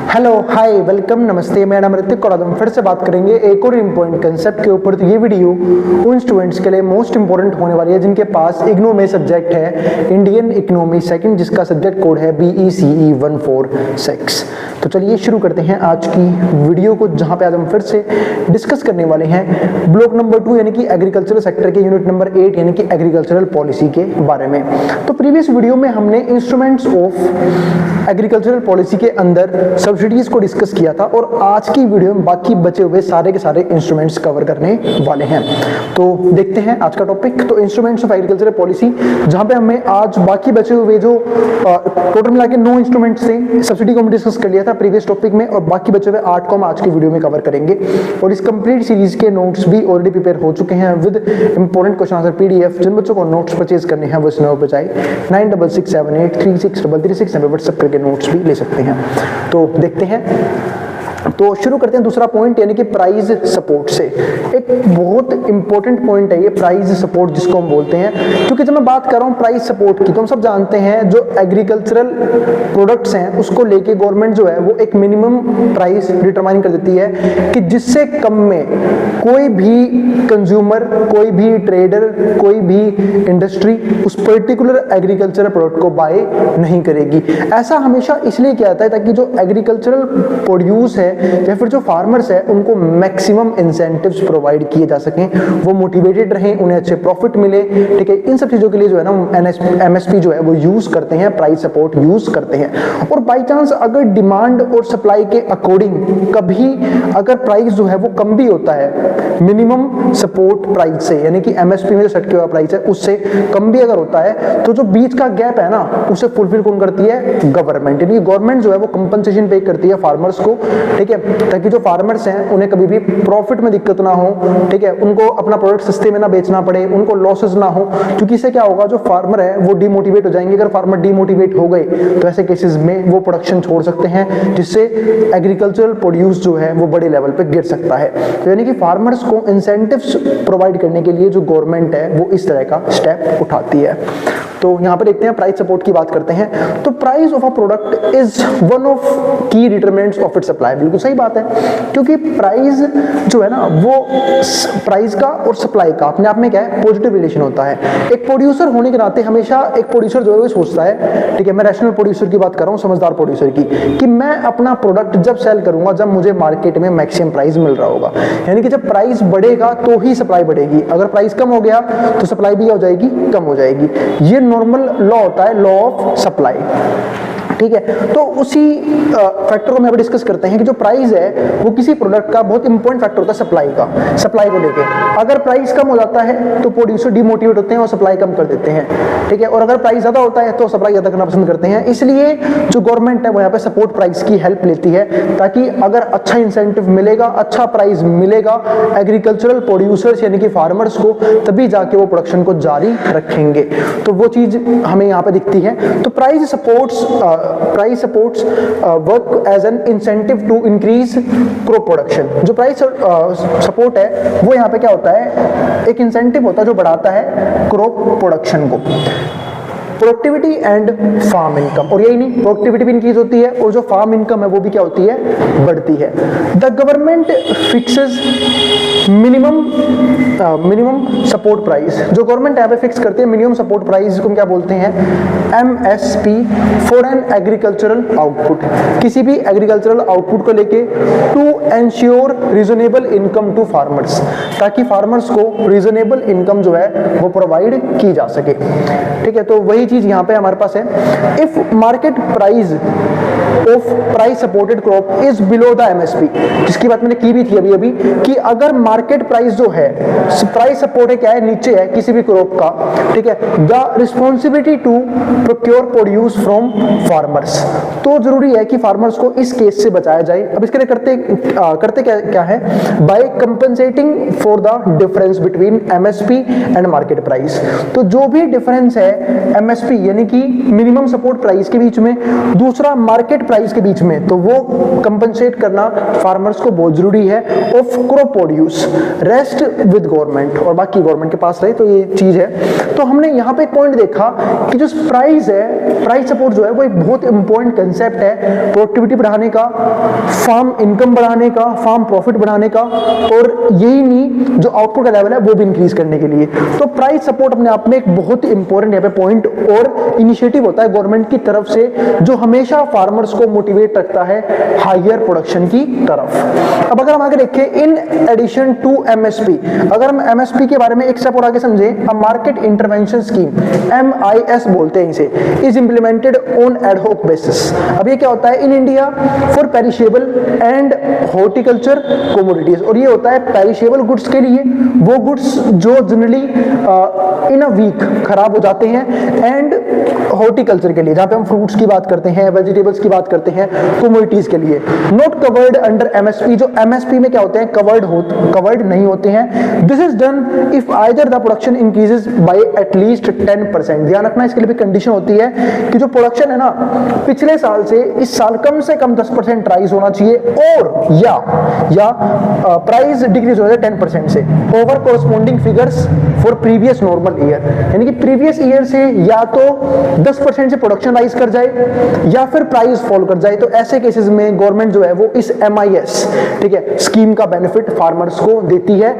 Hello hi welcome नमस्ते, मेरा नाम ऋतिक और आज हम फिर से बात करेंगे एक और इम्पोर्टेंट कंसेप्ट के ऊपर। तो ये वीडियो उन स्टूडेंट्स के लिए मोस्ट इंपॉर्टेंट होने वाली है जिनके पास इग्नू में सब्जेक्ट है इंडियन इकोनॉमी सेकंड, जिसका सब्जेक्ट कोड है BECE 146। तो चलिए शुरू करते हैं आज की वीडियो को, जहां पे आज हम फिर से डिस्कस करने वाले हैं ब्लॉक नंबर 2 यानी कि एग्रीकल्चरल सेक्टर के यूनिट नंबर 8 यानी कि एग्रीकल्चरल पॉलिसी के बारे में। तो प्रीवियस वीडियो में हमने इंस्ट्रूमेंट्स ऑफ एग्रीकल्चरल पॉलिसी के अंदर सब्सिडीज को डिस्कस किया था और आज की वीडियो में बाकी बचे हुए सारे के सारे इंस्ट्रूमेंट्स कवर करने वाले हैं। तो देखते हैं आज का टॉपिक। तो इंस्ट्रूमेंट्स ऑफ एग्रीकल्चरल पॉलिसी, जहां पे हमें आज बाकी बचे हुए जो टोटल मिला के 9 इंस्ट्रूमेंट्स थे, सब्सिडी को हम डिस्कस कर लिया था प्रीवियस टॉपिक में, और बाकी बचे हुए 8 को हम आज की वीडियो में कवर करेंगे। और इस कंप्लीट सीरीज के नोट्स भी ऑलरेडी प्रिपेयर हो चुके हैं with important question answer PDF। जिन बच्चों को नोट्स परचेज करने हैं वो इस नंबर पर जाए 9667836333 पे व्हाट्सएप करके नोट्स भी ले सकते हैं। तो देखते हैं, तो शुरू करते हैं दूसरा पॉइंट यानी कि प्राइस सपोर्ट से। एक बहुत इंपॉर्टेंट पॉइंट है ये प्राइस सपोर्ट जिसको हम बोलते हैं, क्योंकि जब मैं बात कर रहा हूँ प्राइस सपोर्ट की, तो हम सब जानते हैं जो एग्रीकल्चरल प्रोडक्ट्स हैं उसको लेके गवर्नमेंट जो है वो एक मिनिमम प्राइस डिटरमाइन कर देती है कि जिससे कम में कोई भी कंज्यूमर, कोई भी ट्रेडर, कोई भी इंडस्ट्री उस पर्टिकुलर एग्रीकल्चरल प्रोडक्ट को बाय नहीं करेगी। ऐसा हमेशा इसलिए किया जाता है ताकि जो एग्रीकल्चरल प्रोड्यूस है या फिर जो फार्मर्स है उनको मैक्सिमम इंसेंटिव्स प्रोवाइड किए जा सकें, वो मोटिवेटेड रहें, उन्हें अच्छे प्रॉफिट मिले। ठीक है, इन सब चीजों के लिए जो है ना MSP जो है वो यूज करते हैं, प्राइस सपोर्ट यूज करते हैं। और बाय चांस अगर डिमांड और सप्लाई के अकॉर्डिंग कभी अगर प्राइस जो है वो कम भी होता है मिनिमम सपोर्ट प्राइस से, यानी कि MSP में जो सेट किया हुआ प्राइस है उससे कम भी अगर होता है, तो जो बीच का गैप है ना उसे फुलफिल कौन करती है? गवर्नमेंट। यानी गवर्नमेंट जो है वो कंपनसेशन पे करती है फार्मर्स को, ठीक है, ताकि जो फार्मर्स हैं उन्हें कभी भी प्रॉफिट में दिक्कत ना हो, ठीक है, उनको अपना प्रोडक्ट सस्ते में ना बेचना पड़े, उनको लॉसेस ना हो। क्योंकि इससे क्या होगा, जो फार्मर है वो डिमोटिवेट हो जाएंगे। अगर फार्मर डिमोटिवेट हो गए तो ऐसे केसेस में वो प्रोडक्शन छोड़ सकते हैं, जिससे एग्रीकल्चरल प्रोड्यूस जो है वो बड़े लेवल पे गिर सकता है। तो यानी कि फार्मर्स को इंसेंटिव्स प्रोवाइड करने के लिए जो गवर्नमेंट है वो इस तरह का स्टेप उठाती है। तो यहाँ पर देखते हैं प्राइस सपोर्ट की बात करते हैं। तो price of a product is one of की डिटरमिनेंट्स ऑफ इट्स सप्लाई। बिल्कुल सही बात है, क्योंकि प्राइस जो है ना वो प्राइस का और सप्लाई का अपने आप में क्या है? पॉजिटिव रिलेशन होता है। एक प्रोड्यूसर होने के नाते हमेशा एक प्रोड्यूसर जो है वो सोचता है, ठीक है, मैं रैशनल प्रोड्यूसर की बात कर रहा हूँ, समझदार प्रोड्यूसर की, कि मैं अपना प्रोडक्ट जब सेल करूंगा जब मुझे मार्केट में मैक्सिमम प्राइस मिल रहा होगा। यानी कि जब प्राइस बढ़ेगा तो ही सप्लाई बढ़ेगी, अगर प्राइस कम हो गया तो सप्लाई भी हो जाएगी, कम हो जाएगी। ये नॉर्मल लॉ होता है, लॉ ऑफ सप्लाई। ठीक है, तो उसी फैक्टर को हम यहाँ डिस्कस करते हैं कि जो प्राइस है वो किसी प्रोडक्ट का बहुत इंपॉर्टेंट फैक्टर होता है सप्लाई का। सप्लाई को लेके अगर प्राइस कम हो जाता है तो प्रोड्यूसर डिमोटिवेट होते हैं और सप्लाई कम कर देते हैं, ठीक है, और अगर प्राइस ज्यादा होता है तो सप्लाई ज्यादा करना पसंद करते हैं। इसलिए जो गवर्नमेंट है वो यहाँ पे सपोर्ट प्राइस की हेल्प लेती है, ताकि अगर अच्छा इंसेंटिव मिलेगा, अच्छा प्राइस मिलेगा एग्रीकल्चरल प्रोड्यूसर्स यानी कि फार्मर्स को, तभी जाके वो प्रोडक्शन को जारी रखेंगे। तो वो चीज हमें यहाँ पे दिखती है। तो price supports work as an incentive to increase crop production. जो प्राइस सपोर्ट है वो यहाँ पे क्या होता है? एक इंसेंटिव होता है जो बढ़ाता है क्रॉप प्रोडक्शन को, प्रोडक्टिविटी एंड फार्म इनकम। और यही नहीं, प्रोडक्टिविटी भी इंक्रीज होती है और जो फार्म इनकम है वो भी क्या होती है? बढ़ती है। The government fixes minimum support price. जो गवर्नमेंट यहाँ पे फिक्स करती है मिनिमम सपोर्ट प्राइस, जिसको हम क्या बोलते हैं? MSP for an agricultural output. किसी भी एग्रीकल्चरल आउटपुट को लेके to ensure reasonable income to farmers, ताकि फार्मर्स को रीजनेबल इनकम जो है वो प्रोवाइड की जा सके। ठीक है, तो वही चीज यहाँ पे हमारे पास है। If market price of price supported crop is below the MSP, जिसकी बात मैंने की भी थी अभी कि अगर मार्केट प्राइस जो है प्राइस सपोर्ट है क्या है? नीचे है किसी भी क्रॉप का, ठीक है, the responsibility to procure produce from farmers. तो जरूरी है कि फार्मर्स को इस केस से बचाया जाए। अब इसके लिए करते क्या है? By compensating for the difference between MSP and market price. तो जो भी डिफरेंस है एमएसपी यानी कि मिनिमम सपोर्ट प्राइस के बीच में, दूसरा मार्केट प्राइस के बीच में, तो वो कंपनसेट करना फार्मर्स को बहुत जरूरी है of crop produce, rest with government, और बाकी गवर्नमेंट के पास रहे तो ये चीज है। तो हमने यहाँ पे एक पॉइंट देखा कि जो प्राइस है, प्राइस सपोर्ट जो है वो एक बहुत इंपॉर्टेंट कंसेप्ट है प्रोडक्टिविटी बढ़ाने का, फार्म इनकम बढ़ाने का, फार्म प्रॉफिट बढ़ाने का, और यही नहीं जो आउटपुट का लेवल है वो भी इंक्रीज करने के लिए। तो प्राइस सपोर्ट अपने आप में एक बहुत इंपॉर्टेंट यहाँ पे पॉइंट और इनिशिएटिव होता है गवर्नमेंट की तरफ से, जो हमेशा फार्मर्स को मोटिवेट रखता है हायर प्रोडक्शन की तरफ। अब अगर हम आगे देखें, इन एडिशन टू एमएसपी, अगर हम एमएसपी के बारे में एक स्टेप और आगे समझें, मार्केट इंटरवेंशन स्कीम, MIS बोलते हैं इसे, is implemented on ad hoc basis. अब ये क्या होता है? In India for perishable and horticulture commodities, और ये होता है पेरिशेबल गुड्स के लिए, वो गुड्स जो जनरली इन अ वीक खराब हो जाते हैं, एंड हॉर्टिकल्चर के लिए जहां पे हम फ्रूट्स की बात करते हैं, वेजिटेबल्स की बात करते हैं, कमोडिटीज के लिए, नॉट कवर्ड अंडर एमएसपी, जो एमएसपी में क्या होते हैं? कवर्ड नहीं होते हैं। This is done if either the production increases by at least 10%। ध्यान रखना, इसके लिए भी कंडीशन होती है कि जो प्रोडक्शन है ना पिछले साल से इस साल कम से कम 10% राइज होना चाहिए, और या प्राइस डिक्रीज हो जाए 10% से over corresponding figures for previous normal year, यानी कि प्रीवियस ईयर से या तो 10% से प्रोडक्शन राइज कर जाए या फिर प्राइस फॉल कर जाए। तो ऐसे केसेस में गवर्नमेंट जो है वो इस MIS, ठीक है, स्कीम का बेनिफिट फार्मर्स को देती है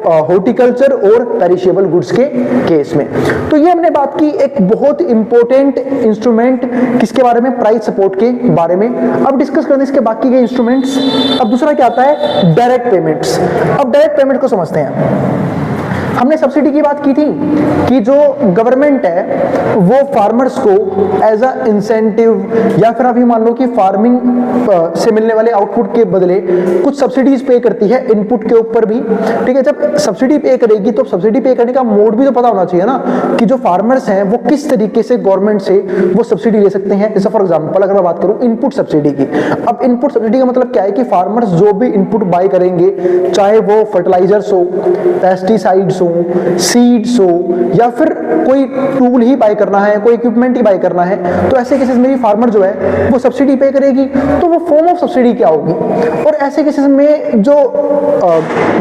हॉर्टिकल्चर और पेरिशेबल गुड्स के केस में। तो ये हमने बात की एक बहुत इंपॉर्टेंट इंस्ट्रूमेंट किसके बारे में? प्राइस सपोर्ट के बारे में। अब डिस्कस करते हैं इसके बाकी के इंस्ट्रूमेंट्स। अब दूसरा क्या आता है? Direct payments. अब डायरेक्ट पेमेंट को समझते हैं। हमने सब्सिडी की बात की थी कि जो गवर्नमेंट है वो फार्मर्स को एज अ इंसेंटिव, या फिर अभी मान लो कि फार्मिंग से मिलने वाले आउटपुट के बदले कुछ सब्सिडीज पे करती है इनपुट के ऊपर भी, ठीक है। जब सब्सिडी पे करेगी तो सब्सिडी पे करने का मोड भी तो पता होना चाहिए ना, कि जो फार्मर्स हैं वो किस तरीके से गवर्नमेंट से वो सब्सिडी ले सकते हैं। जैसे फॉर एग्जाम्पल अगर मैं बात करूं इनपुट सब्सिडी की, अब इनपुट सब्सिडी का मतलब क्या है कि फार्मर्स जो भी इनपुट बाय करेंगे, चाहे वो फर्टिलाइजर्स हो, पेस्टिसाइड्स हो, सीड्स हो, या फिर कोई टूल ही बाय करना है, कोई इक्विपमेंट ही बाय करना है, तो ऐसे केसेस में भी फार्मर जो है वो सब्सिडी पे करेगी। तो वो फॉर्म ऑफ सब्सिडी क्या होगी? और ऐसे केसेस में जो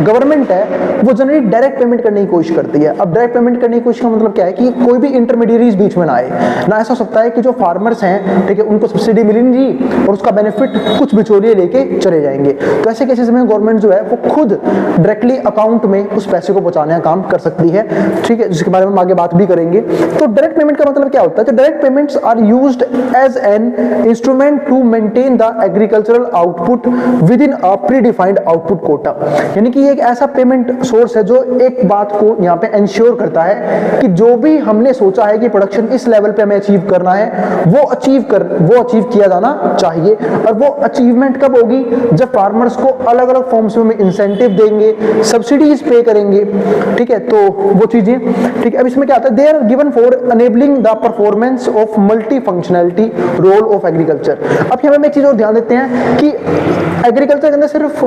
गवर्नमेंट है वो जनरली डायरेक्ट पेमेंट करने की कोशिश करती है। अब डायरेक्ट पेमेंट करने की कोशिश का मतलब क्या है कि कोई भी इंटरमीडिएरीज बीच में ना आए ना। ऐसा हो सकता है कि जो फार्मर्स हैं, ठीक है, उनको सब्सिडी मिलेगी और उसका बेनिफिट कुछ बिचौलिए लेके चले जाएंगे। तो ऐसे केसेस में गवर्नमेंट जो है वो खुद डायरेक्टली अकाउंट में उस पैसे को पहुंचाने का काम कर सकती है, ठीक है, जिसके बारे में हम आगे बात भी करेंगे। तो डायरेक्ट पेमेंट का मतलब क्या होता है? तो direct payments are used as an instrument to maintain the agricultural output within a predefined output quota, यानी कि एक ऐसा पेमेंट सोर्स है जो एक बात को यहाँ पे इंश्योर करता है कि जो भी हमने सोचा है कि प्रोडक्शन इस लेवल पे हमें अचीव करना है वो अचीव किया जाना चाहिए। और वो अचीवमेंट कब होगी? जब फार्मर्स को अलग अलग फॉर्म्स में इंसेंटिव देंगे, सब्सिडीज पे करेंगे, ठीक है। तो वो चीजें, ठीक है। अब इसमें क्या आता है? They are given for enabling the performance of multi functionality role of agriculture. अब यहाँ में एक चीज और ध्यान देते हैं कि एग्रीकल्चर के अंदर सिर्फ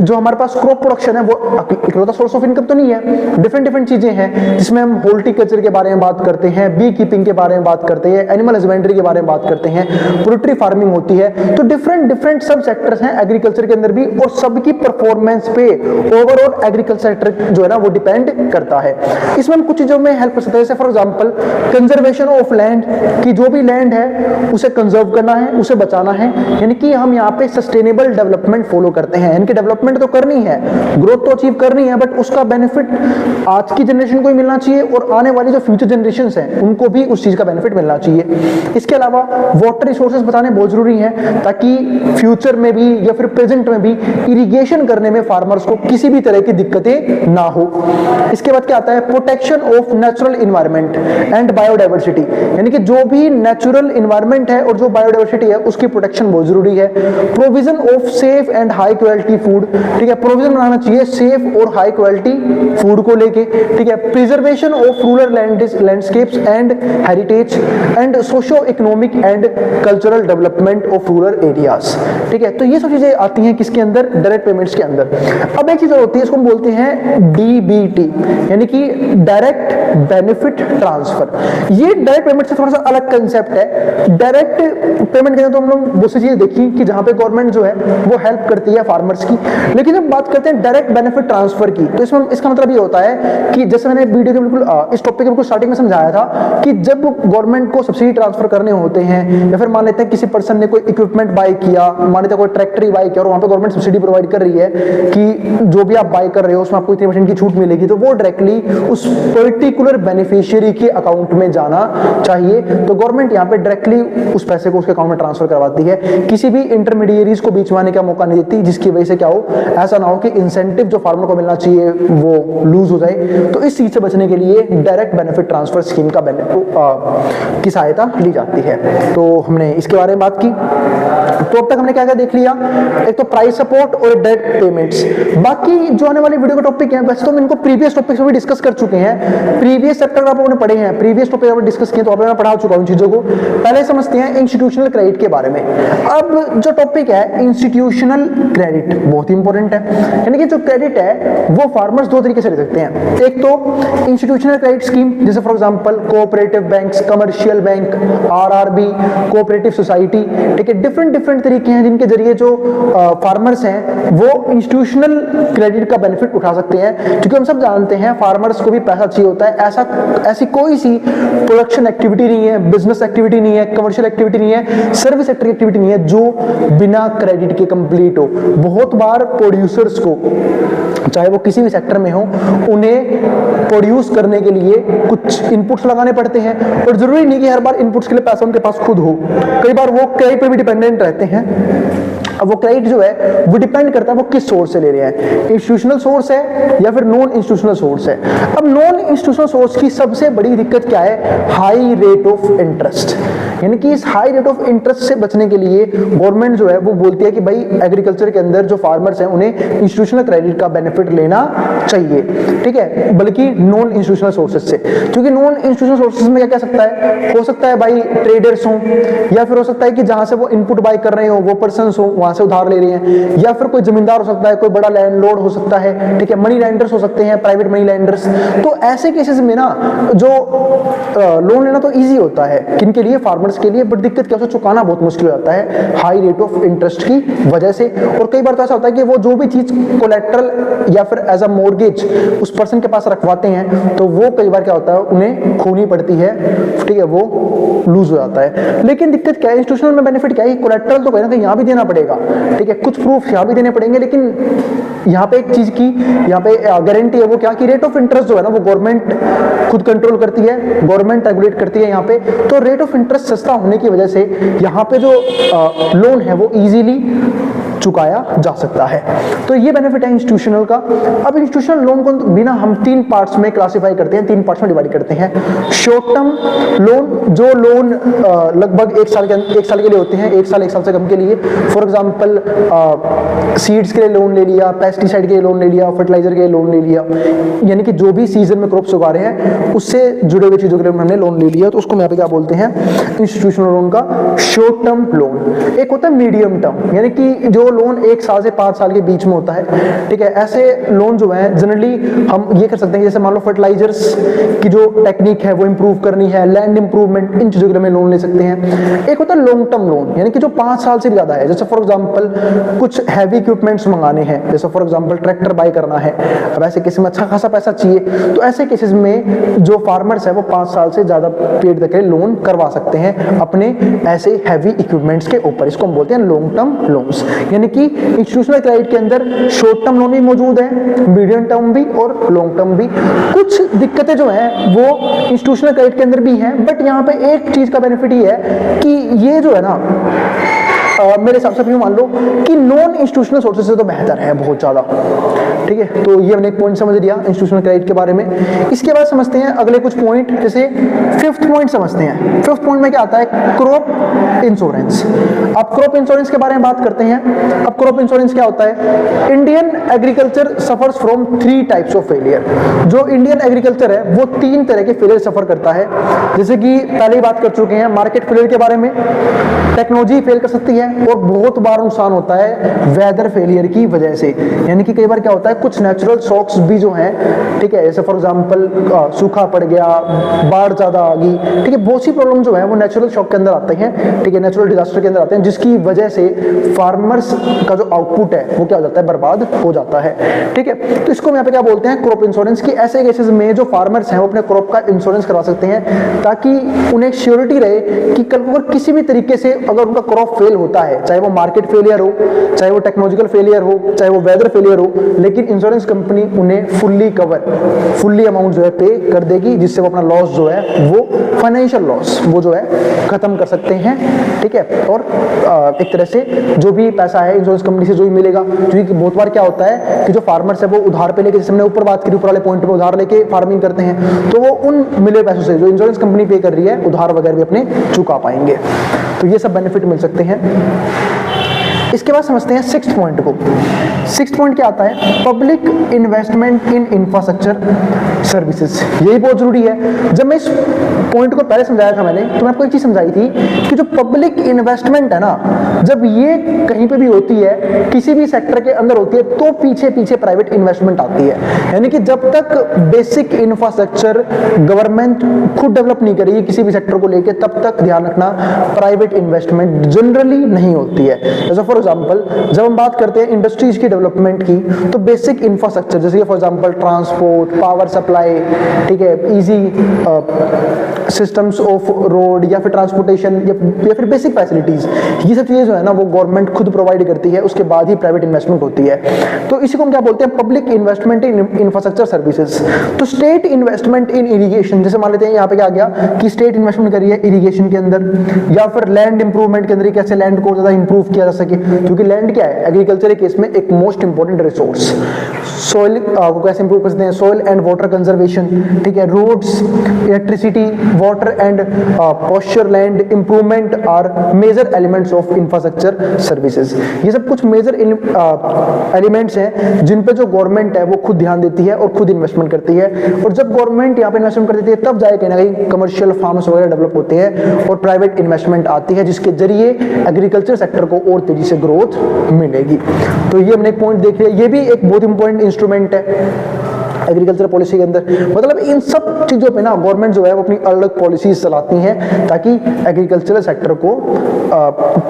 जो हमारे पास क्रॉप प्रोडक्शन है वो इकलौता सोर्स ऑफ इनकम तो नहीं है। डिफरेंट चीजें हैं जिसमें हम हॉर्टिकल्चर के बारे में बात करते हैं, बी कीपिंग के बारे में बात करते हैं, एनिमल हस्बेंड्री के बारे में बात करते हैं, पोल्ट्री फार्मिंग होती है। तो डिफरेंट सब सेक्टर्स हैं एग्रीकल्चर के अंदर भी, और सबकी परफॉर्मेंस पे ओवरऑल एग्रीकल्चर सेक्टर जो है ना वो डिपेंड करता है। इसमें हम कुछ चीजों में हेल्प कर सकते हैं। जैसे for example conservation of land, कि जो भी लैंड है उसे कंजर्व करना है, उसे बचाना है, यानी कि हम यहाँ पे सस्टेनेबल डेवलपमेंट फॉलो करते हैं। इनकी डेवलपमेंट तो करनी है, ग्रोथ तो अचीव करनी है, बट उसका बेनिफिट आज की जनरेशन को ही मिलना चाहिए और आने वाली जो फ्यूचर जनरेशंस हैं उनको भी उस चीज का बेनिफिट मिलना चाहिए। इसके अलावा वाटर रिसोर्सेज बताने बहुत जरूरी है ताकि फ्यूचर में भी या फिर प्रेजेंट में भी इरिगेशन करने में फार्मर्स को किसी भी तरह की दिक्कतें ना हो। इसके बाद क्या आता है? Protection of natural environment and biodiversity, यानी कि जो भी नेचुरल इन्वायरमेंट है और जो बायोडाइवर्सिटी है उसकी प्रोटेक्शन बहुत जरूरी है। Provision of safe and high quality food, ठीक है, प्रोविजन बनाना चाहिए सेफ और हाई क्वालिटी फूड को लेके, ठीक है, preservation of rural landscapes and heritage and socio economic and cultural development of rural areas, ठीक है। तो ये सब चीजें आती हैं किसके अंदर, डायरेक्ट पेमेंट्स के अंदर। अब एक चीज और होती है, इसको हम बोलते हैं डीबीटी, यानी कि डायरेक्ट बेनिफिट ट्रांसफर। ये डायरेक्ट पेमेंट से थोड़ा सा अलग कंसेप्ट है। डायरेक्ट पेमेंट के अंदर तो हम लोग बहुत सी चीजें देखी कि जहां पे गवर्नमेंट जो है वो हेल्प करती है फार्मर्स की, लेकिन जब बात करते हैं डायरेक्ट बेनिफिट ट्रांसफर की, तो इसमें इसका मतलब ये होता है कि जैसे मैंने वीडियो के बिल्कुल इस टॉपिक के बिल्कुल स्टार्टिंग में समझाया था कि जब गवर्नमेंट को सब्सिडी ट्रांसफर करने होते हैं, या फिर मान लेते हैं किसी पर्सन ने कोई इक्विपमेंट बाय किया, मान लेते हैं कोई ट्रैक्टर ही बाय किया और वहां पे गवर्नमेंट सब्सिडी प्रोवाइड कर रही है कि जो भी आप बाय कर रहे हो उसमें आपको इतने % की छूट मिलेगी, तो वो डायरेक्टली उस पर्टिकुलर बेनिफिशियरी के अकाउंट में जाना चाहिए। तो गवर्नमेंट यहाँ पे डायरेक्टली उस पैसे को उसके अकाउंट में ट्रांसफर करवाती है, किसी भी इंटरमीडिएरीज को बीच में आने का मौका नहीं देती, जिसकी वजह से क्या हो, ऐसा ना हो कि इंसेंटिव जो फार्मर को मिलना चाहिए वो लूज हो जाए। तो इस चीज से बचने के लिए डायरेक्ट बेनिफिट ट्रांसफर स्कीम की सहायता ली जाती है। तो हमने इसके बारे में बात की। तो अब तक हमने क्या क्या देख लिया, एक तो प्राइस सपोर्ट और डायरेक्ट पेमेंट्स। बाकी जो आने वाले वीडियो का टॉपिक है, वैसे तो हम इनको प्रीवियस टॉपिक से भी डिस्कस कर चुके हैं, प्रीवियस चैप्टर आप लोगों ने पढ़े हैं, प्रीवियस टॉपिक आपने डिस्कस किए, तो आप मैं पढ़ा चुका हूं चीजों को। पहले समझते हैं इंस्टीट्यूशनल क्रेडिट के बारे में। अब जो टॉपिक है इंस्टीट्यूशनल क्रेडिट बहुत ही इंपॉर्टेंट है, यानी कि जो क्रेडिट है वो फार्मर्स दो तरीके से ले सकते हैं। एक तो इंस्टीट्यूशनल क्रेडिट स्कीम, जैसे for example cooperative banks, commercial bank, RRB, cooperative society, ठीक है, डिफरेंट तरीके हैं जिनके जरिए जो फार्मर्स हैं वो इंस्टीट्यूशनल क्रेडिट का बेनिफिट उठा सकते हैं। क्योंकि हम सब जानते हैं फार्मर्स को भी पैसा चाहिए होता है, ऐसी कोई सी प्रोडक्शन एक्टिविटी नहीं है, बिजनेस एक्टिविटी नहीं है, कमर्शियल एक्टिविटी नहीं है, सर्विस सेक्टर की एक्टिविटी नहीं है जो बिना क्रेडिट के कंप्लीट हो। बहुत बार प्रोड्यूसर्स को, चाहे वो किसी भी सेक्टर में हो, उन्हें प्रोड्यूस करने के लिए कुछ इनपुट्स लगाने पड़ते हैं, और जरूरी नहीं कि हर बार इनपुट्स के लिए पैसा उनके पास खुद हो, कई बार वो क्रेडिट पर भी डिपेंडेंट रहते हैं। अब वो क्रेडिट जो है वो डिपेंड करता है वो किस सोर्स से ले रहे हैं, इंस्टीट्यूशनल सोर्स है या फिर नॉन इंस्टीट्यूशनल सोर्स है। अब नॉन इंस्टीट्यूशनल सोर्स की सबसे बड़ी दिक्कत क्या है, हाई रेट ऑफ इंटरेस्ट। यानी कि इस हाई रेट ऑफ इंटरेस्ट से बचने के लिए गवर्नमेंट जो है वो बोलती है कि भाई एग्रीकल्चर के अंदर जो फार्मर्स हैं उन्हें इंस्टीट्यूशनल क्रेडिट का बेनिफिट लेना चाहिए, ठीक है, बल्कि नॉन इंस्टीट्यूशनल सोर्सेज से। क्योंकि नॉन इंस्टीट्यूशनल सोर्सेज में क्या क्या सकता है, हो सकता है भाई ट्रेडर्स हो, या फिर हो सकता है कि जहां से वो इनपुट बाय कर रहे हो वो पर्सन्स हो, वहां से उधार ले रहे हैं, या फिर कोई जमींदार हो सकता है, कोई बड़ा लैंडलॉर्ड हो सकता है, ठीक है, मनी लैंडर्स हो सकते हैं, प्राइवेट मनी लैंडर्स। तो ऐसे केसेस में ना जो लोन लेना तो इजी होता है किनके लिए, फार्मर्स के लिए, बट दिक्कत क्या, उसे चुकाना बहुत मुश्किल हो जाता है हाई रेट ऑफ इंटरेस्ट की वजह से। और कई बार तो ऐसा होता है कि वो जो भी चीज कोलैटरल या फिर एज अ मॉर्गेज उस पर्सन के पास रखवाते हैं, तो वो कई बार क्या होता है उन्हें खोनी पड़ती है, ठीक है, वो लूज हो जाता है। लेकिन दिक्कत क्या है, इंस्टीट्यूशनल में बेनिफिट क्या है, कोलैटरल तो कहीं ना कहीं यहाँ भी देना पड़ेगा, ठीक है, कुछ प्रूफ यहाँ भी देने पड़ेंगे, लेकिन यहाँ पे एक चीज की यहाँ पे गारंटी है, वो क्या कि रेट ऑफ इंटरेस्ट जो है ना वो गवर्नमेंट खुद कंट्रोल करती है, गवर्नमेंट रेगुलेट करती है यहाँ पे। तो रेट ऑफ इंटरेस्ट सस्ता होने की वजह से यहाँ पे जो लोन है वो इजीली चुकाया जा सकता है। तो ये बेनिफिट है इंस्टीट्यूशनल का। अब इंस्टीट्यूशनल लोन को बिना हम 3 पार्ट्स में क्लासिफाई करते हैं, 3 पार्ट्स में डिवाइड करते हैं। शॉर्ट टर्म लोन, जो लोन लगभग 1 साल के लिए होते हैं, 1 साल से कम के लिए। फॉर एग्जांपल सीड्स के लिए लोन ले लिया, पेस्टिसाइड के लिए लोन ले लिया, फर्टिलाइजर के लिए लोन ले लिया, यानी कि जो भी सीजन में क्रॉप्स उगा रहे हैं उससे जुड़े हुए चीजों के लिए हमने लोन ले लिया, तो उसको यहाँ पे क्या बोलते हैं, इंस्टीट्यूशनल लोन का शॉर्ट टर्म लोन। एक होता है मीडियम टर्म, यानी कि जो लोन 1 साल से 5 साल के बीच में होता है, ठीक है। ऐसे लोन जो है जनरली हम ये कर सकते हैं, जैसे मान लो फर्टिलाइजर्स की जो टेक्निक है वो इंप्रूव करनी है, लैंड इंप्रूवमेंट, इन चीजों के लिए लोन ले सकते हैं। एक होता है लॉन्ग टर्म लोन, यानी कि जो 5 साल से ज्यादा है, जैसे फॉर एग्जांपल कुछ हैवी इक्विपमेंट्स मंगाने हैं, जैसे फॉर एग्जांपल ट्रैक्टर बाय करना है, अब ऐसे केस में अच्छा खासा पैसा चाहिए, तो ऐसे केसेस में जो फार्मर्स है वो 5 साल से ज्यादा पीरियड तक के लोन करवा सकते हैं अपने ऐसे हैवी इक्विपमेंट्स के ऊपर। इसको हम बोलते हैं लॉन्ग टर्म लोन्स। यानी कि इंस्टीट्यूशनल क्रेडिट के अंदर शॉर्ट टर्म लोन भी मौजूद है, मीडियम टर्म भी और लॉन्ग टर्म भी। कुछ दिक्कतें जो है वो इंस्टीट्यूशनल क्रेडिट के अंदर भी हैं, बट यहाँ पे एक चीज का बेनिफिट ये है कि ये जो है ना मेरे हिसाब से मान लो कि नॉन इंस्टीट्यूशनल सोर्सेज से तो बेहतर है बहुत ज्यादा, ठीक ठीक है, तो ये हमने एक पॉइंट समझ लिया इंस्टीट्यूशनल क्रेडिट के बारे में। इसके बाद समझते हैं अगले कुछ पॉइंट, जैसे फिफ्थ पॉइंट समझते हैं। फिफ्थ पॉइंट में क्या आता है, क्रॉप इंश्योरेंस। अब क्रॉप इंश्योरेंस के बारे में बात करते हैं। अब क्रॉप इंश्योरेंस क्या होता है, Indian agriculture suffers from 3 types of failure. जो इंडियन एग्रीकल्चर है वो 3 तरह के फेलियर सफर करता है, जैसे कि पहले ही बात कर चुके हैं मार्केट फेलियर के बारे में, टेक्नोलॉजी फेल कर सकती है, और बहुत बार नुकसान होता है वेदर फेलियर की वजह से। यानी कि कई बार क्या होता है, कुछ नेचुरल शॉक्स भी जो हैं, ठीक है, जैसे फॉर एग्जांपल सूखा पड़ गया, बाढ़ ज्यादा आ गई, ठीक है, बहुत सी प्रॉब्लम जो है वो नेचुरल शॉक के अंदर आते हैं, ठीक है, नेचुरल डिजास्टर के अंदर आते हैं, जिसकी वजह से फार्मर्स का जो आउटपुट है वो क्या हो जाता है, बर्बाद हो जाता है। ठीक है, तो इसको हम यहाँ पे क्या बोलते हैं, क्रॉप इंश्योरेंस की। ऐसे केसेस में जो फार्मर्स हैं वो अपने क्रॉप का इंश्योरेंस करवा सकते हैं, ताकि उन्हें श्योरिटी रहे कि कल को अगर किसी भी तरीके से अगर उनका क्रॉप फेल होता है, चाहे वो मार्केट फेलियर हो, चाहे वो टेक्नोलॉजिकल फेलियर हो, चाहे वो वेदर फेलियर हो, लेकिन इंश्योरेंस कंपनी उन्हें फुल्ली अमाउंट जो है पे कर देगी, जिससे वो अपना लॉस जो है वो फाइनेंशियल लॉस वो जो है खत्म कर सकते हैं। ठीक है, और एक तरह से जो भी पैसा है इंश्योरेंस कंपनी से जो भी मिलेगा, क्योंकि बहुत बार क्या होता है कि जो फार्मर्स है वो उधार पे लेके, जैसे हमने ऊपर बात करी, ऊपर वाले पॉइंट पे उधार लेके फार्मिंग करते हैं, तो वो उन मिले पैसों से जो इंश्योरेंस कंपनी पे कर रही है उधार वगैरह भी अपने चुका पाएंगे। तो ये सब बेनिफिट मिल सकते हैं। इसके बाद समझते हैं सिक्स्थ पॉइंट को। सिक्स्थ पॉइंट क्या आता है, public investment in infrastructure services. यही बहुत जरूरी है। जब मैं इस पॉइंट को पहले समझाया था मैंने, तो मैं आपको एक चीज समझाई थी कि जो पब्लिक इन्वेस्टमेंट है ना, जब ये कहीं पे भी होती है, किसी भी सेक्टर के अंदर होती है, तो पीछे पीछे प्राइवेट इन्वेस्टमेंट आती है। यानी कि जब तक बेसिक इंफ्रास्ट्रक्चर गवर्नमेंट खुद डेवलप नहीं करेगी किसी भी सेक्टर को लेकर, तब तक ध्यान रखना प्राइवेट इन्वेस्टमेंट जनरली नहीं होती है। जैसे फॉर एग्जांपल जब हम बात करते हैं इंडस्ट्रीज की डेवलपमेंट की, तो बेसिक इंफ्रास्ट्रक्चर जैसे for example transport, power supply, ठीक है, इजी सिस्टम्स ऑफ रोड या फिर ट्रांसपोर्टेशन या फिर बेसिक फैसिलिटीज, ये सब चीजें जो है ना वो गवर्नमेंट खुद प्रोवाइड करती है, उसके बाद ही प्राइवेट इन्वेस्टमेंट होती है। तो इसी को हम क्या बोलते हैं, public investment in infrastructure services. तो स्टेट इन्वेस्टमेंट इन इरिगेशन, जैसे मान लेते हैं यहाँ पे क्या आ गया कि स्टेट इन्वेस्टमेंट करी है इरिगेशन के अंदर, या फिर लैंड इंप्रूवमेंट के अंदर, कैसे लैंड को ज्यादा इंप्रूव किया जा सके, क्योंकि लैंड क्या है एग्रीकल्चर केस में एक मोस्ट इंपॉर्टेंट रिसोर्स। सोइल को कैसे इंप्रूव कर सकते हैं, सोइल एंड वाटर कंजर्वेशन, ठीक है, roads, electricity, water and pasture land improvement are major elements of infrastructure services. ये सब कुछ मेजर एलिमेंट्स हैं जिन पे जो गवर्नमेंट है वो खुद ध्यान देती है और खुद इन्वेस्टमेंट करती है। और जब गवर्नमेंट यहाँ पे इन्वेस्टमेंट कर देती है, तब जाए कहीं ना कहीं कमर्शियल फार्म्स वगैरह डेवलप होते हैं और प्राइवेट इन्वेस्टमेंट आती है, जिसके जरिए एग्रीकल्चर सेक्टर को और तेजी से ग्रोथ मिलेगी। तो ये हमने एक पॉइंट देख लिया, ये भी एक बहुत इंपॉर्टेंट इंस्ट्रूमेंट है एग्रीकल्चर पॉलिसी के अंदर। मतलब इन सब चीजों पे ना गवर्नमेंट जो है वो अपनी अलग पॉलिसीज चलाती हैं, ताकि एग्रीकल्चरल सेक्टर को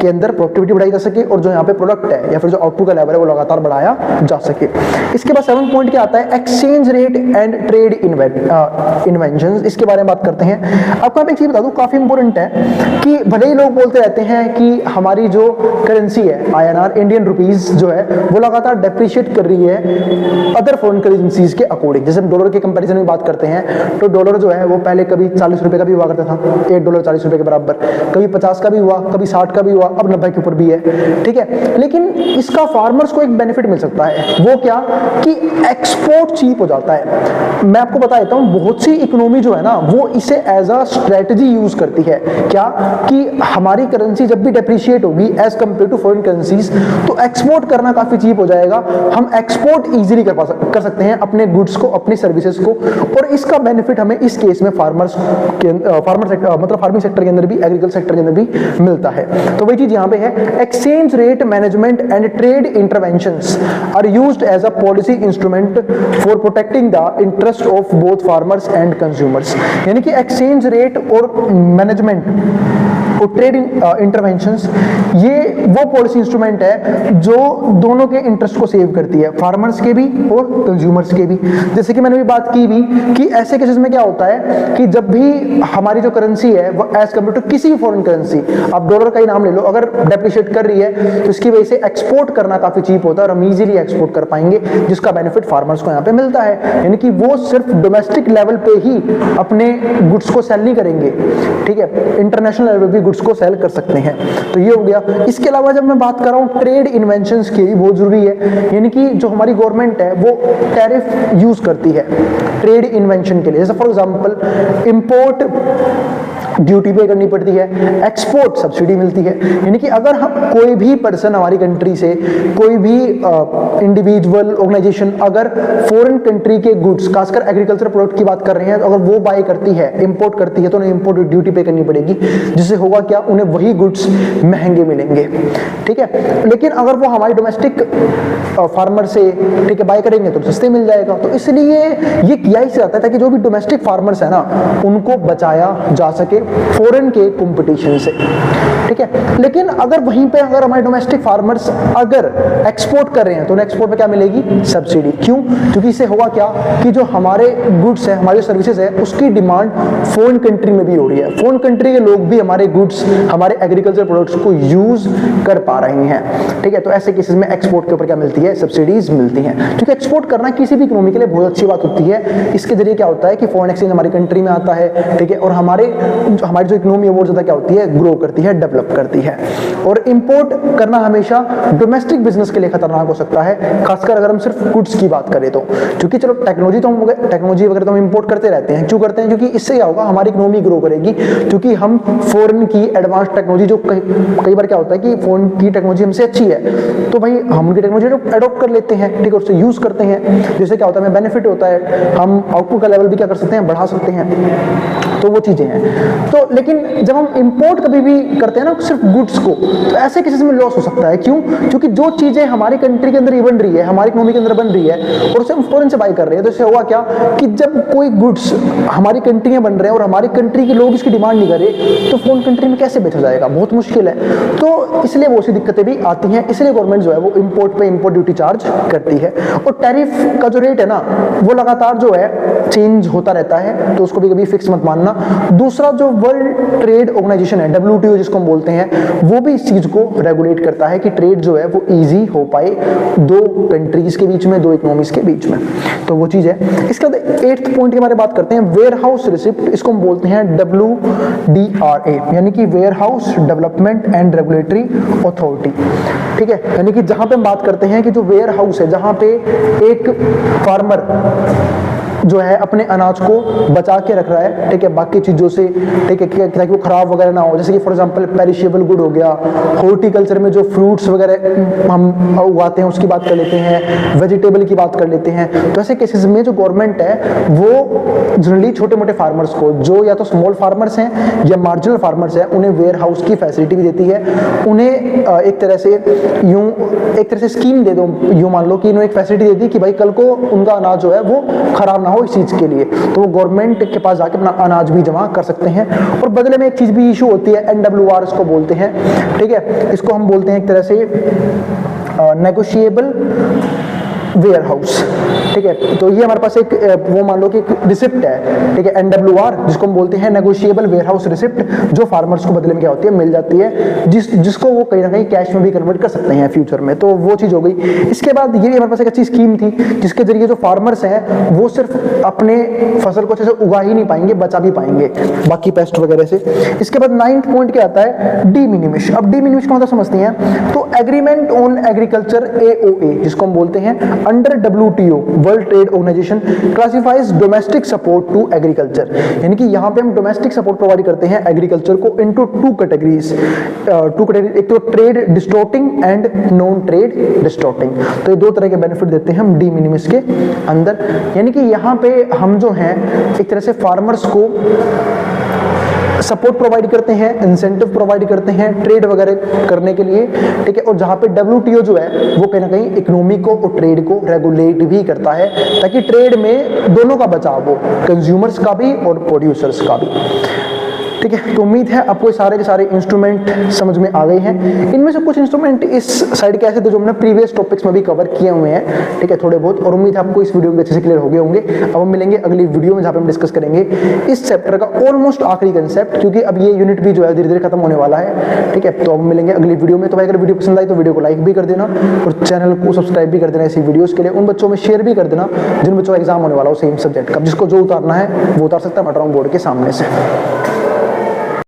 के अंदर प्रोडक्टिविटी बढ़ाई जा सके, और जो यहाँ पे प्रोडक्ट है या फिर जो आउटपुट का लेवल है वो लगातार बढ़ाया जा सके। इसके बाद 7 पॉइंट क्या आता है, exchange rate and trade inventions. इसके बारे में बात करते हैं। आपको मैं एक चीज बता दूं, काफी इंपॉर्टेंट है कि भले ही लोग बोलते रहते हैं कि हमारी जो करेंसी है INR, इंडियन रुपीज जो है वो लगातार डेप्रिशिएट कर रही है अदर फॉरेन करेंसीज के अकॉर्डिंग। जैसे हम डॉलर के कंपैरिजन में बात करते हैं, तो डॉलर जो है वो पहले कभी 40 रुपए का भी हुआ करता था, $1 40 रुपए के बराबर, कभी 50 का भी हुआ, कभी 60 का भी हुआ, अब 90 के ऊपर भी है। ठीक है, लेकिन इसका फार्मर्स को एक बेनिफिट मिल सकता है, वो क्या कि एक्सपोर्ट चीप हो जाता है। मैं आपको बता देता हूं, बहुत सी इकोनॉमी जो है ना वो इसे एज अ स्ट्रेटजी यूज करती है, क्या कि हमारी करेंसी जब भी डेप्रिशिएट होगी as compare to foreign currencies, तो एक्सपोर्ट करना काफी चीप हो जाएगा। हम एक्सपोर्ट इजीली कर सकते हैं अपने गुड्स को, अपनी सर्विसेज को, और इसका बेनिफिट हमें इस केस में फार्मिंग सेक्टर के अंदर भी, एग्रीकल्चर सेक्टर के अंदर भी मिलता है। तो वही चीज यहां पे है, exchange rate management and trade interventions are used as a policy instrument for protecting the interest of both farmers and consumers. यानी कि एक्सचेंज रेट और मैनेजमेंट और ट्रेड इंटरवेंशंस ये वो पॉलिसी इंस्ट्रूमेंट है जो दोनों के इंटरेस्ट को सेव करती है, फार्मर्स के भी और कंज्यूमर्स के भी। जैसे कि मैंने भी बात की भी कि ऐसे केसेस में क्या होता है कि जब भी हमारी जो करेंसी है वो एज कम्पेयर टू किसी भी फॉरेन करेंसी, आप डॉलर का ही नाम ले लो, अगर डेप्रिशिएट कर रही है तो इसकी वजह से एक्सपोर्ट करना काफी चीप होता है और हम इजीली एक्सपोर्ट कर पाएंगे, जिसका बेनिफिट फार्मर्स को यहाँ पे मिलता है। यानी कि वो सिर्फ डोमेस्टिक लेवल पे ही अपने गुड्स को सेल नहीं करेंगे, ठीक है, इंटरनेशनल लेवल पे भी गुड्स को सेल कर सकते हैं। तो ये हो गया। इसके अलावा जब मैं बात कर रहा हूँ ट्रेड इन्वेंशंस की, भी बहुत जरूरी है, यानी कि जो हमारी गवर्नमेंट है वो टैरिफ यूज करती है ट्रेड इन्वेंशन के लिए। जैसे फॉर एग्जांपल इंपोर्ट ड्यूटी पे करनी पड़ती है, एक्सपोर्ट सब्सिडी मिलती है। यानी कि अगर हम कोई भी पर्सन हमारी कंट्री से, कोई भी इंडिविजुअल ऑर्गेनाइजेशन अगर फॉरेन कंट्री के गुड्स, खासकर एग्रीकल्चर प्रोडक्ट की बात कर रहे हैं, अगर वो बाय करती है, इंपोर्ट करती है, तो उन्हें इंपोर्ट ड्यूटी पे करनी पड़ेगी, जिससे होगा क्या, उन्हें वही गुड्स महंगे मिलेंगे। ठीक है, लेकिन अगर वो हमारी डोमेस्टिक फार्मर से, ठीक है, बाय करेंगे तो सस्ते मिल जाएगा। तो इसलिए ये किया ही जाता है ताकि जो भी डोमेस्टिक फार्मर्स है ना, उनको बचाया जा सके फॉरेन के कंपटीशन से। ठीक है, लेकिन अगर वहीं पे अगर हमारे डोमेस्टिक फार्मर्स अगर एक्सपोर्ट कर रहे हैं तो उन्हें एक्सपोर्ट में क्या मिलेगी, सब्सिडी। क्यों? क्योंकि इससे होगा क्या कि जो हमारे गुड्स है, हमारी सर्विसेज है, उसकी डिमांड फॉरेन कंट्री में भी हो रही है। फॉरेन कंट्री के लोग भी हमारे गुड्स, हमारे एग्रीकल्चर प्रोडक्ट्स को यूज कर पा रहे हैं। ठीक है, तो ऐसे केसेस में एक्सपोर्ट के ऊपर क्या मिलती है, सब्सिडीज मिलती हैं। क्योंकि एक्सपोर्ट करना किसी भी इकोनॉमी के लिए बहुत अच्छी बात होती है। इसके जरिए क्या होता है कि फॉरेन एक्सचेंज हमारी कंट्री में आता है। ठीक है, और हमारी जो इकोनॉमी है वो ज्यादा क्या होती है, ग्रो करती है, डेवलप करती है। और इंपोर्ट करना हमेशा डोमेस्टिक बिजनेस के लिए खतरनाक हो सकता है, खासकर अगर हम सिर्फ गुड्स की बात करें तो। क्योंकि चलो टेक्नोलॉजी वगैरह तो हम इंपोर्ट करते रहते हैं। क्यों करते हैं? क्योंकि इससे क्या होगा, हमारी इकोनॉमी ग्रो करेगी। क्योंकि हम फॉरेन की एडवांस टेक्नोलॉजी, जो कई बार क्या होता है कि फॉरेन की टेक्नोलॉजी हमसे अच्छी है, तो भाई हम उनकी टेक्नोलॉजी अडॉप्ट कर लेते हैं। ठीक है, उससे यूज करते हैं, जिससे क्या होता है, हमें बेनिफिट होता है, हम आउटपुट का लेवल भी क्या कर सकते हैं, बढ़ा सकते हैं। तो वो चीजें हैं। तो लेकिन जब हम इंपोर्ट कभी भी करते हैं ना सिर्फ गुड्स को, तो ऐसे केसेस में लॉस हो सकता है। क्यों? क्योंकि जो चीजें हमारी कंट्री के अंदर ही बन रही है, हमारी इकोनॉमी के अंदर बन रही है, और उसे हम फॉरेन से बाय कर रहे हैं, तो इससे होगा क्या कि जब कोई गुड्स हमारी कंट्री में बन रहे हैं और हमारी कंट्री के लोग इसकी डिमांड नहीं कर रहे, तो फॉरेन कंट्री में कैसे बेचा जाएगा, बहुत मुश्किल है। तो इसलिए बहुत सी दिक्कतें भी आती हैं। इसलिए गवर्नमेंट जो है वो इंपोर्ट पे इंपोर्ट ड्यूटी चार्ज करती है। और टैरिफ का जो रेट है ना, वो लगातार जो है चेंज होता रहता है, तो उसको भी कभी फिक्स मत मानना। दूसरा, जो वर्ल्ड ट्रेड ऑर्गेनाइजेशन है, WTO जिसको हम बोलते हैं, वो भी इस चीज को रेगुलेट करता है कि ट्रेड जो है वो इजी हो पाए दो कंट्रीज के बीच में, दो इकोनॉमीज के बीच में। तो वो चीज है। इसके बाद 8th पॉइंट की हमारे बात करते हैं, वेयर हाउस रिसिप्ट। इसको हम बोलते हैं WDRA, यानी कि Warehouse Development and Regulatory Authority. ठीक है, यानी कि जहां पे हम बात करते हैं कि जो वेयर हाउस है, जहां पे एक फार्मर जो है अपने अनाज को बचा के रख रहा है, ठीक है, बाकी चीजों से, ठीक है, ताकि वो खराब वगैरह ना हो। जैसे कि फॉर एग्जांपल पेरिशेबल गुड हो गया, हॉर्टिकल्चर में जो फ्रूट्स वगैरह हम उगाते हैं उसकी बात कर लेते हैं, वेजिटेबल की बात कर लेते हैं। तो ऐसे केसेस में जो गवर्नमेंट है वो जनरली छोटे मोटे फार्मर्स को, जो या तो स्मॉल फार्मर्स हैं या मार्जिनल फार्मर्स हैं, उन्हें वेयर हाउस की फैसिलिटी भी देती है। उन्हें एक तरह से स्कीम दे दो, यूं मान लो कि इन्होंने एक फैसिलिटी दे दी कि भाई कल को उनका अनाज जो है वो खराब ना हो, इस चीज के लिए तो वो गवर्नमेंट के पास जाके अपना अनाज भी जमा कर सकते हैं। और बदले में एक चीज भी इशू होती है, NWR इसको बोलते हैं। ठीक है, इसको हम बोलते हैं एक तरह से नेगोशिएबल वेयर हाउस। ठीक है, तो ये हमारे पास एक वो मान लो कि एक रिसिप्ट है, ठीक है, NWR, जिसको हम बोलते हैं नेगोशिएबल वेयर हाउस रिसिप्ट, जो फार्मर्स को बदले में क्या होती है, मिल जाती है, जिसको वो कहीं ना कहीं कैश में भी कन्वर्ट कर सकते हैं फ्यूचर में। तो वो चीज हो गई। इसके बाद ये हमारे पास एक अच्छी स्कीम थी, जिसके जरिए जो फार्मर्स हैं वो सिर्फ अपने फसल को अच्छे से उगा ही नहीं पाएंगे, बचा भी पाएंगे बाकी पेस्ट वगैरह से। इसके बाद 9th पॉइंट क्या आता है, डी मिनिमिश। अब डी मिनिमिश का मतलब समझते हैं, तो एग्रीमेंट ऑन एग्रीकल्चर, AOA जिसको हम बोलते हैं, under WTO World Trade Organization classifies domestic support to agriculture. यानी कि यहाँ पे हम डोमेस्टिक सपोर्ट प्रोवाइड करते हैं एग्रीकल्चर को इनटू टू कैटेगरीज। एक तो trade distorting and non trade distorting. तो ये दो तरह के बेनिफिट देते हैं हम डी मिनिमिस के अंदर। यानी कि यहाँ पे हम जो हैं एक तरह से फार्मर्स को सपोर्ट प्रोवाइड करते हैं, इंसेंटिव प्रोवाइड करते हैं ट्रेड वगैरह करने के लिए। ठीक है, और जहां पे WTO जो है वो कहीं ना कहीं इकोनॉमी को और ट्रेड को रेगुलेट भी करता है, ताकि ट्रेड में दोनों का बचाव हो, कंज्यूमर्स का भी और प्रोड्यूसर्स का भी। ठीक है, तो उम्मीद है आपको सारे के सारे इंस्ट्रूमेंट समझ में आ गए हैं। इनमें से कुछ इंस्ट्रूमेंट इस साइड के ऐसे थे जो हमने प्रीवियस टॉपिक्स में भी कवर किए हुए हैं, ठीक है, थोड़े बहुत। और उम्मीद है आपको इस वीडियो में अच्छे से क्लियर हो गए होंगे। अब हम मिलेंगे अगली वीडियो में, जहाँ पे हम डिस्कस करेंगे इस चैप्टर का ऑलमोस्ट आखिरी कंसेप्ट, क्योंकि अब ये यूनिट भी जो है धीरे धीरे खत्म होने वाला है। ठीक है, तो अब मिलेंगे अगली वीडियो में। तो भाई अगर वीडियो पसंद आई तो वीडियो को लाइक भी कर देना और चैनल को सब्सक्राइब भी कर देना ऐसी वीडियोस के लिए। उन बच्चों में शेयर भी कर देना जिन बच्चों का एग्जाम होने वाला हो सेम सब्जेक्ट का, जिसको जो उतारना है वो उतार सकता है मैटर बोर्ड के सामने से।